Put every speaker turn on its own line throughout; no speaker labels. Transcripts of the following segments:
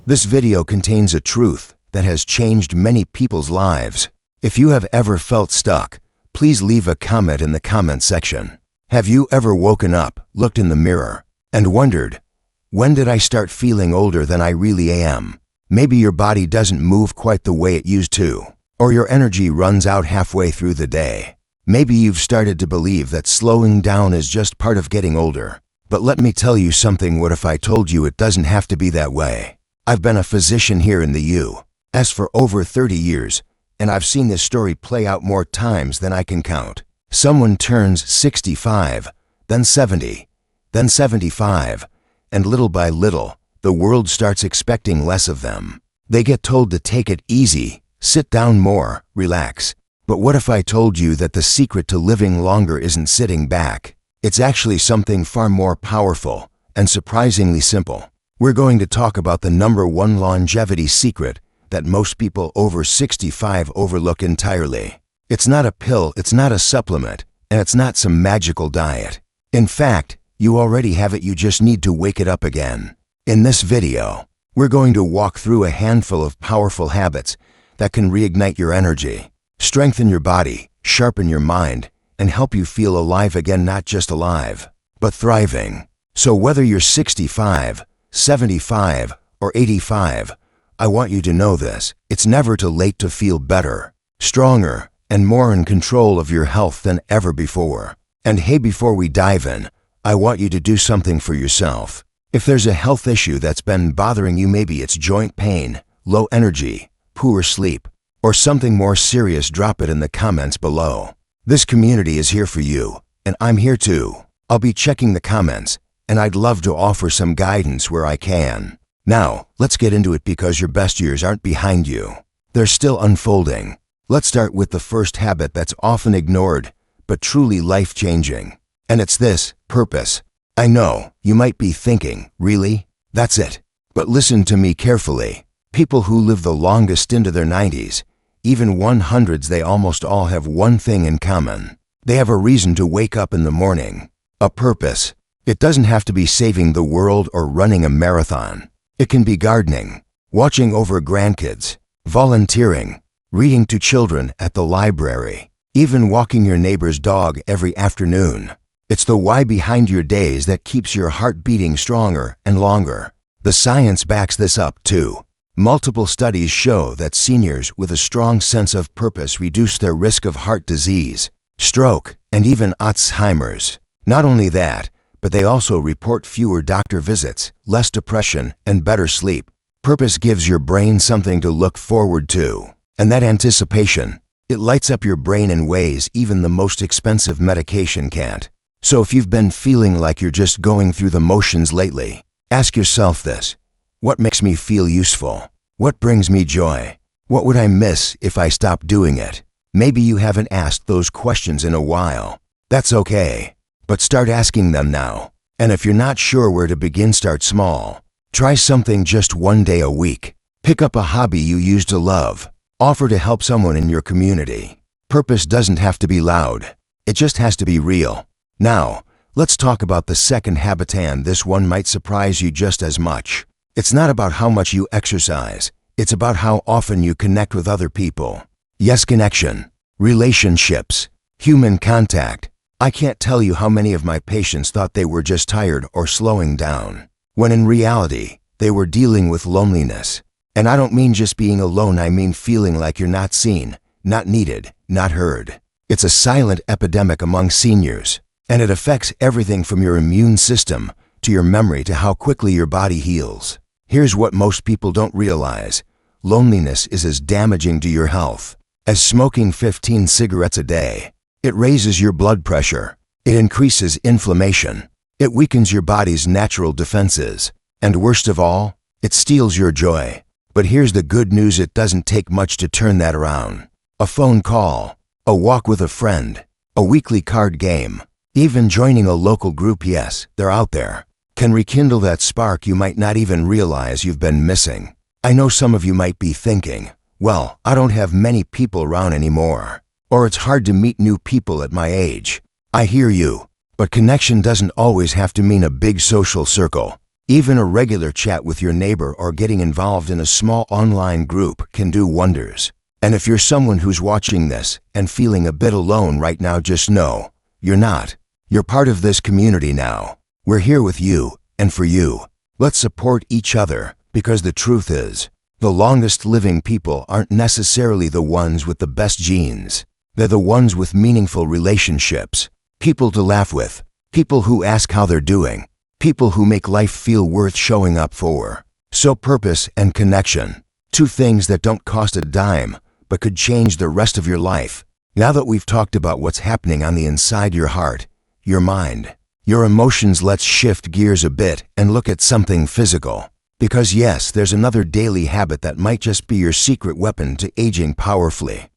This video contains a truth that has changed many people's lives. If you have ever felt stuck, please leave a comment in the comment section. Have you ever woken up, looked in the mirror, and wondered, when did I start feeling older than I really am? Maybe your body doesn't move quite the way it used to, or your energy runs out halfway through the day. Maybe you've started to believe that slowing down is just part of getting older. But let me tell you something. What if I told you it doesn't have to be that way? I've been a physician here in the U.S. for over 30 years, and I've seen this story play out more times than I can count. Someone turns 65, then 70, then 75, and little by little, the world starts expecting less of them. They get told to take it easy, sit down more, relax. But what if I told you that the secret to living longer isn't sitting back? It's actually something far more powerful and surprisingly simple. We're going to talk about the #1 longevity secret that most people over 65 overlook entirely. It's not a pill, it's not a supplement, and it's not some magical diet. In fact, you already have it, you just need to wake it up again. In this video, we're going to walk through a handful of powerful habits that can reignite your energy, strengthen your body, sharpen your mind, and help you feel alive again, not just alive, but thriving. So whether you're 65, 75, or 85, I want you to know this: it's never too late to feel better, stronger, and more in control of your health than ever before. And hey, before we dive in, I want you to do something for yourself. If there's a health issue that's been bothering you, maybe it's joint pain, low energy, poor sleep, or something more serious, drop it in the comments below. This community is here for you, and I'm here too. I'll be checking the comments, and I'd love to offer some guidance where I can. Now, let's get into it, because your best years aren't behind you. They're still unfolding. Let's start with the first habit that's often ignored, but truly life-changing. And it's this: purpose. I know, you might be thinking, really? That's it? But listen to me carefully. People who live the longest into their 90s, even 100s, they almost all have one thing in common. They have a reason to wake up in the morning. A purpose. It doesn't have to be saving the world or running a marathon. It can be gardening, watching over grandkids, volunteering, reading to children at the library, even walking your neighbor's dog every afternoon. It's the why behind your days that keeps your heart beating stronger and longer. The science backs this up too. Multiple studies show that seniors with a strong sense of purpose reduce their risk of heart disease, stroke, and even Alzheimer's. Not only that, but they also report fewer doctor visits, less depression, and better sleep. Purpose gives your brain something to look forward to. And that anticipation, it lights up your brain in ways even the most expensive medication can't. So if you've been feeling like you're just going through the motions lately, ask yourself this: what makes me feel useful? What brings me joy? What would I miss if I stopped doing it? Maybe you haven't asked those questions in a while. That's okay, but start asking them now. And if you're not sure where to begin, start small. Try something just one day a week. Pick up a hobby you used to love. Offer to help someone in your community. Purpose doesn't have to be loud. It just has to be real. Now, let's talk about the second habit, and this one might surprise you just as much. It's not about how much you exercise. It's about how often you connect with other people. Yes, connection, relationships, human contact. I can't tell you how many of my patients thought they were just tired or slowing down, when in reality, they were dealing with loneliness. And I don't mean just being alone, I mean feeling like you're not seen, not needed, not heard. It's a silent epidemic among seniors, and it affects everything from your immune system to your memory to how quickly your body heals. Here's what most people don't realize: loneliness is as damaging to your health as smoking 15 cigarettes a day. It raises your blood pressure. It increases inflammation. It weakens your body's natural defenses. And worst of all, it steals your joy. But here's the good news: it doesn't take much to turn that around. A phone call, a walk with a friend, a weekly card game, even joining a local group, yes, they're out there, can rekindle that spark you might not even realize you've been missing. I know some of you might be thinking, well, I don't have many people around anymore, or it's hard to meet new people at my age. I hear you, but connection doesn't always have to mean a big social circle. Even a regular chat with your neighbor or getting involved in a small online group can do wonders. And if you're someone who's watching this and feeling a bit alone right now, just know, you're not. You're part of this community now. We're here with you and for you. Let's support each other, because the truth is, the longest living people aren't necessarily the ones with the best genes. They're the ones with meaningful relationships, people to laugh with, people who ask how they're doing, people who make life feel worth showing up for. So purpose and connection, two things that don't cost a dime, but could change the rest of your life. Now that we've talked about what's happening on the inside your heart, your mind, your emotions, let's shift gears a bit and look at something physical. Because yes, there's another daily habit that might just be your secret weapon to aging powerfully.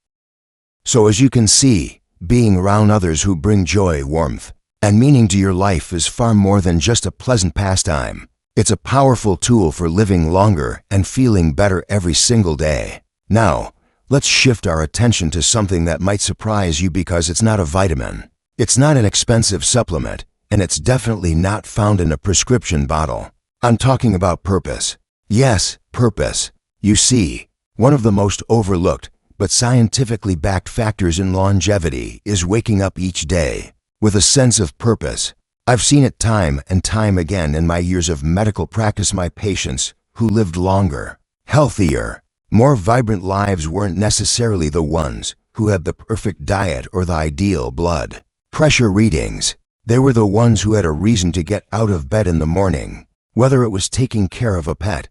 So as you can see, being around others who bring joy, warmth, and meaning to your life is far more than just a pleasant pastime. It's a powerful tool for living longer and feeling better every single day. Now, let's shift our attention to something that might surprise you, because it's not a vitamin. It's not an expensive supplement, and it's definitely not found in a prescription bottle. I'm talking about purpose. Yes, purpose. You see, one of the most overlooked but scientifically backed factors in longevity is waking up each day with a sense of purpose. I've seen it time and time again in my years of medical practice. My patients who lived longer, healthier, more vibrant lives weren't necessarily the ones who had the perfect diet or the ideal blood pressure readings. They were the ones who had a reason to get out of bed in the morning, whether it was taking care of a pet,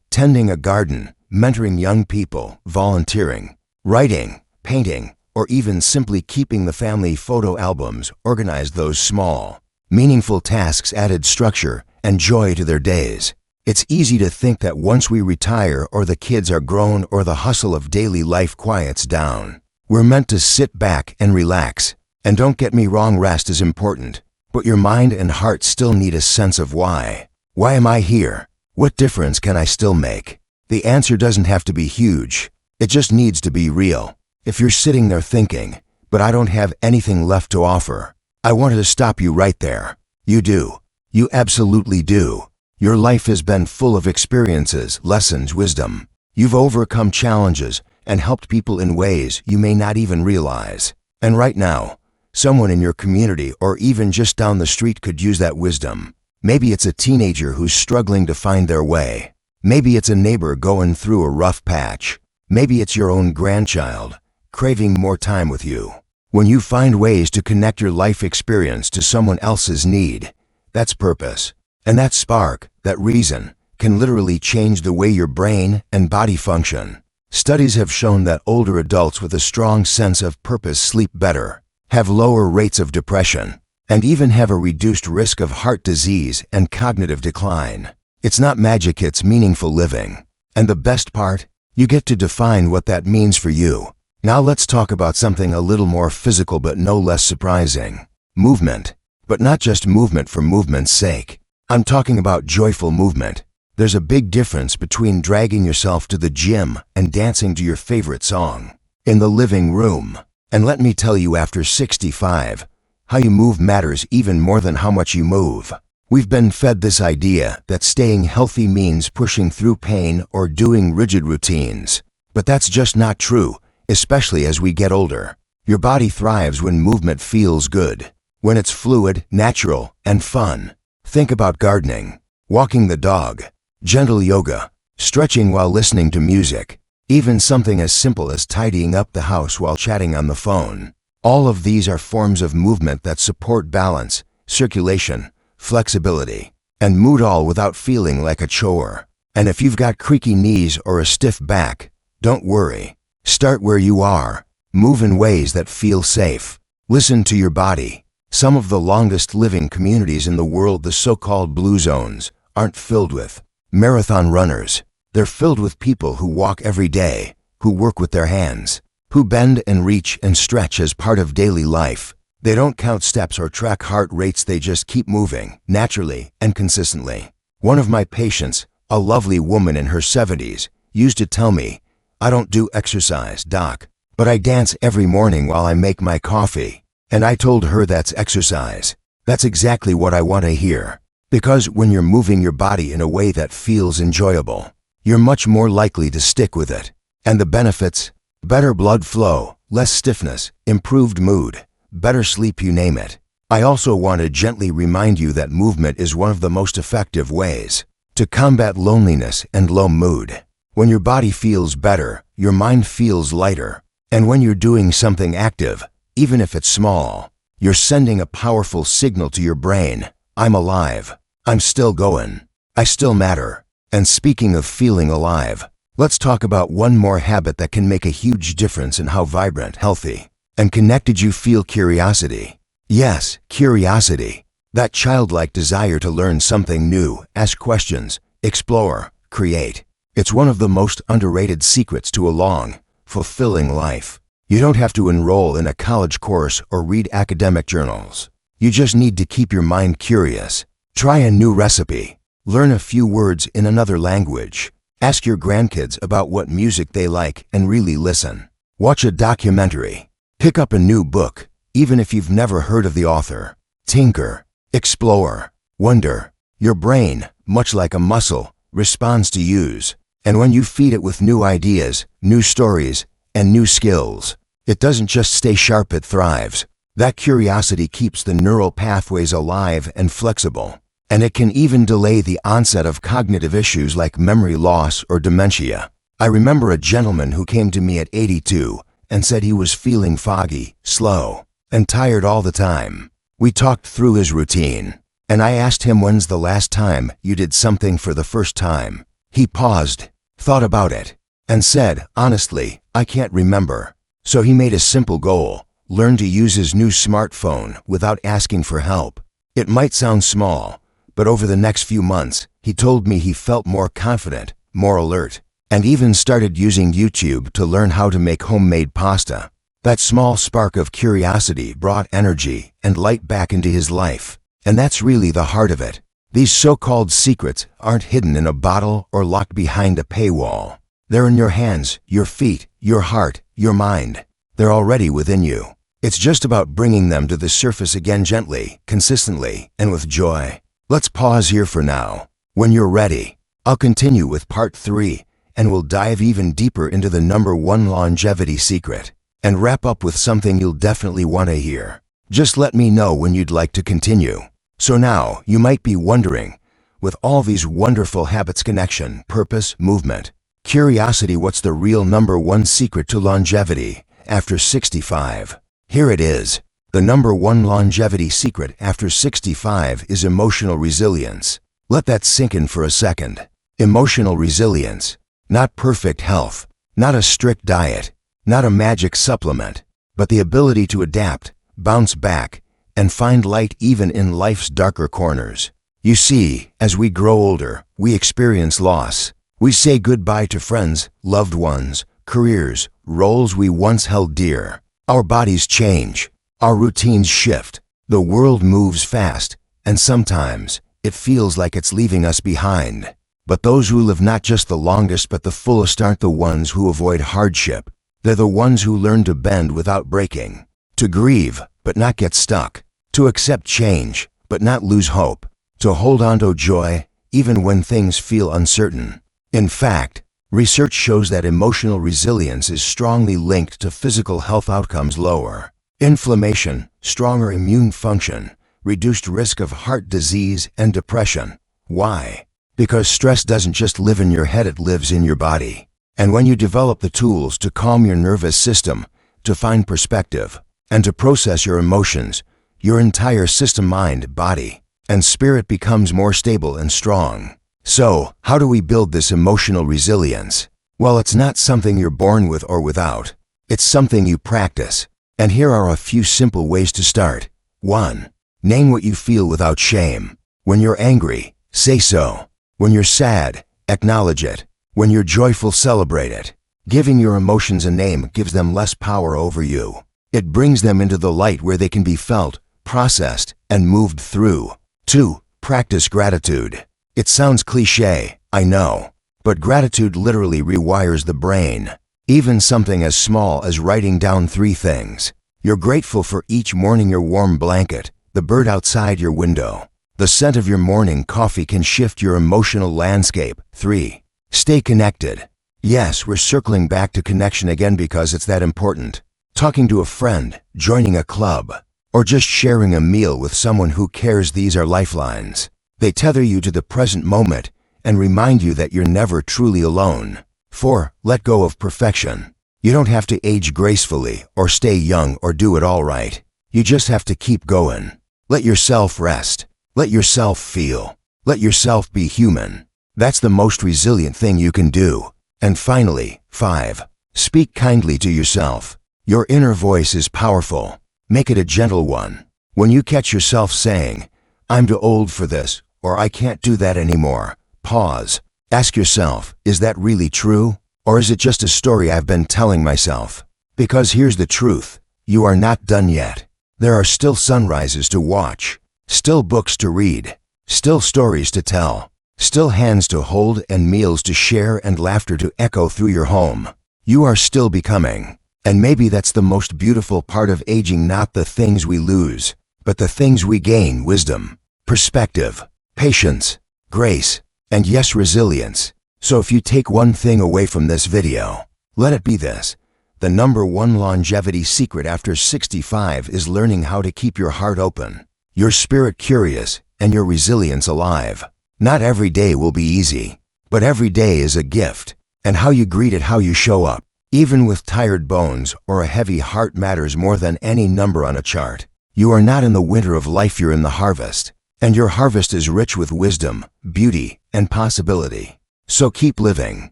tending a garden, mentoring young people, volunteering, writing, painting, or even simply keeping the family photo albums organized. Those small, meaningful tasks added structure and joy to their days. It's easy to think that once we retire or the kids are grown or the hustle of daily life quiets down, we're meant to sit back and relax. And don't get me wrong, rest is important, but your mind and heart still need a sense of why. Why am I here? What difference can I still make? The answer doesn't have to be huge. It just needs to be real. If you're sitting there thinking, but I don't have anything left to offer, I wanted to stop you right there. You do. You absolutely do. Your life has been full of experiences, lessons, wisdom. You've overcome challenges and helped people in ways you may not even realize. And right now, someone in your community or even just down the street could use that wisdom. Maybe it's a teenager who's struggling to find their way. Maybe it's a neighbor going through a rough patch. Maybe it's your own grandchild craving more time with you. When you find ways to connect your life experience to someone else's need, that's purpose. And that spark, that reason, can literally change the way your brain and body function. Studies have shown that older adults with a strong sense of purpose sleep better, have lower rates of depression, and even have a reduced risk of heart disease and cognitive decline. It's not magic, it's meaningful living. And the best part? You get to define what that means for you. Now let's talk about something a little more physical but no less surprising. Movement. But not just movement for movement's sake. I'm talking about joyful movement. There's a big difference between dragging yourself to the gym and dancing to your favorite song in the living room. And let me tell you, after 65, how you move matters even more than how much you move. We've been fed this idea that staying healthy means pushing through pain or doing rigid routines. But that's just not true, especially as we get older. Your body thrives when movement feels good, when it's fluid, natural, and fun. Think about gardening, walking the dog, gentle yoga, stretching while listening to music, even something as simple as tidying up the house while chatting on the phone. All of these are forms of movement that support balance, circulation, flexibility, and mood, all without feeling like a chore. And if you've got creaky knees or a stiff back, don't worry. Start where you are. Move in ways that feel safe. Listen to your body. Some of the longest living communities in the world, the so-called blue zones, aren't filled with marathon runners. They're filled with people who walk every day, who work with their hands, who bend and reach and stretch as part of daily life. They don't count steps or track heart rates, they just keep moving, naturally and consistently. One of my patients, a lovely woman in her 70s, used to tell me, "I don't do exercise, doc, but I dance every morning while I make my coffee." And I told her, that's exercise. That's exactly what I want to hear. Because when you're moving your body in a way that feels enjoyable, you're much more likely to stick with it. And the benefits? Better blood flow, less stiffness, improved mood, better sleep, you name it. I also want to gently remind you that movement is one of the most effective ways to combat loneliness and low mood. When your body feels better, your mind feels lighter. And when you're doing something active, even if it's small, you're sending a powerful signal to your brain. I'm alive. I'm still going. I still matter. And speaking of feeling alive, let's talk about one more habit that can make a huge difference in how vibrant, healthy, and connected you feel: curiosity. Yes, curiosity. That childlike desire to learn something new, ask questions, explore, create. It's one of the most underrated secrets to a long, fulfilling life. You don't have to enroll in a college course or read academic journals. You just need to keep your mind curious. Try a new recipe. Learn a few words in another language. Ask your grandkids about what music they like and really listen. Watch a documentary. Pick up a new book, even if you've never heard of the author. Tinker. Explore. Wonder. Your brain, much like a muscle, responds to use. And when you feed it with new ideas, new stories, and new skills, it doesn't just stay sharp, it thrives. That curiosity keeps the neural pathways alive and flexible. And it can even delay the onset of cognitive issues like memory loss or dementia. I remember a gentleman who came to me at 82 and said he was feeling foggy, slow, and tired all the time. We talked through his routine, and I asked him, when's the last time you did something for the first time? He paused, thought about it, and said, honestly, I can't remember. So he made a simple goal: learn to use his new smartphone without asking for help. It might sound small, but over the next few months, he told me he felt more confident, more alert, and even started using YouTube to learn how to make homemade pasta. That small spark of curiosity brought energy and light back into his life. And that's really the heart of it. These so-called secrets aren't hidden in a bottle or locked behind a paywall. They're in your hands, your feet, your heart, your mind. They're already within you. It's just about bringing them to the surface again, gently, consistently, and with joy. Let's pause here for now. When you're ready, I'll continue with part 3, and we'll dive even deeper into the #1 longevity secret, and wrap up with something you'll definitely want to hear. Just let me know when you'd like to continue. So now, you might be wondering, with all these wonderful habits: connection, purpose, movement, curiosity, what's the real #1 secret to longevity after 65? Here it is. The #1 longevity secret after 65 is emotional resilience. Let that sink in for a second. Emotional resilience. Not perfect health, not a strict diet, not a magic supplement, but the ability to adapt, bounce back, and find light even in life's darker corners. You see, as we grow older, we experience loss. We say goodbye to friends, loved ones, careers, roles we once held dear. Our bodies change. Our routines shift. The world moves fast, and sometimes it feels like it's leaving us behind. But those who live not just the longest but the fullest aren't the ones who avoid hardship. They're the ones who learn to bend without breaking, to grieve but not get stuck, to accept change but not lose hope, to hold on to joy even when things feel uncertain. In fact, research shows that emotional resilience is strongly linked to physical health outcomes: lower inflammation, stronger immune function, reduced risk of heart disease and depression. Why? Because stress doesn't just live in your head, it lives in your body. And when you develop the tools to calm your nervous system, to find perspective, and to process your emotions, your entire system, mind, body, and spirit becomes more stable and strong. So, how do we build this emotional resilience? Well, it's not something you're born with or without. It's something you practice. And here are a few simple ways to start. 1. Name what you feel without shame. When you're angry, say so. When you're sad, acknowledge it. When you're joyful, celebrate it. Giving your emotions a name gives them less power over you. It brings them into the light where they can be felt, processed, and moved through. 2. Practice gratitude. It sounds cliché, I know, but gratitude literally rewires the brain. Even something as small as writing down 3 things you're grateful for each morning: your warm blanket, the bird outside your window, The scent of your morning coffee can shift your emotional landscape. 3. Stay connected. Yes, we're circling back to connection again because it's that important. Talking to a friend, joining a club, or just sharing a meal with someone who cares. These are lifelines. They tether you to the present moment and remind you that you're never truly alone. 4. Let go of perfection. You don't have to age gracefully or stay young or do it all right. You just have to keep going. Let yourself rest. Let yourself feel. Let yourself be human. That's the most resilient thing you can do. And finally, 5. Speak kindly to yourself. Your inner voice is powerful. Make it a gentle one. When you catch yourself saying, "I'm too old for this," or "I can't do that anymore," pause. Ask yourself, is that really true? Or is it just a story I've been telling myself? Because here's the truth. You are not done yet. There are still sunrises to watch, still books to read, still stories to tell, still hands to hold and meals to share and laughter to echo through your home. You are still becoming. And maybe that's the most beautiful part of aging, not the things we lose, but the things we gain: wisdom, perspective, patience, grace, and yes, resilience. So if you take one thing away from this video, let it be this. The #1 longevity secret after 65 is learning how to keep your heart open, your spirit curious, and your resilience alive. Not every day will be easy, but every day is a gift, and how you greet it, how you show up, even with tired bones or a heavy heart, matters more than any number on a chart. You are not in the winter of life, you're in the harvest, and your harvest is rich with wisdom, beauty, and possibility. So keep living,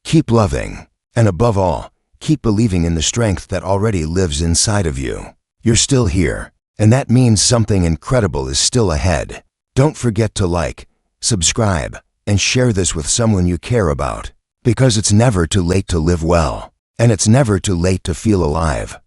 keep loving, and above all, keep believing in the strength that already lives inside of you. You're still here, and that means something incredible is still ahead. Don't forget to like, subscribe, and share this with someone you care about, because it's never too late to live well, and it's never too late to feel alive.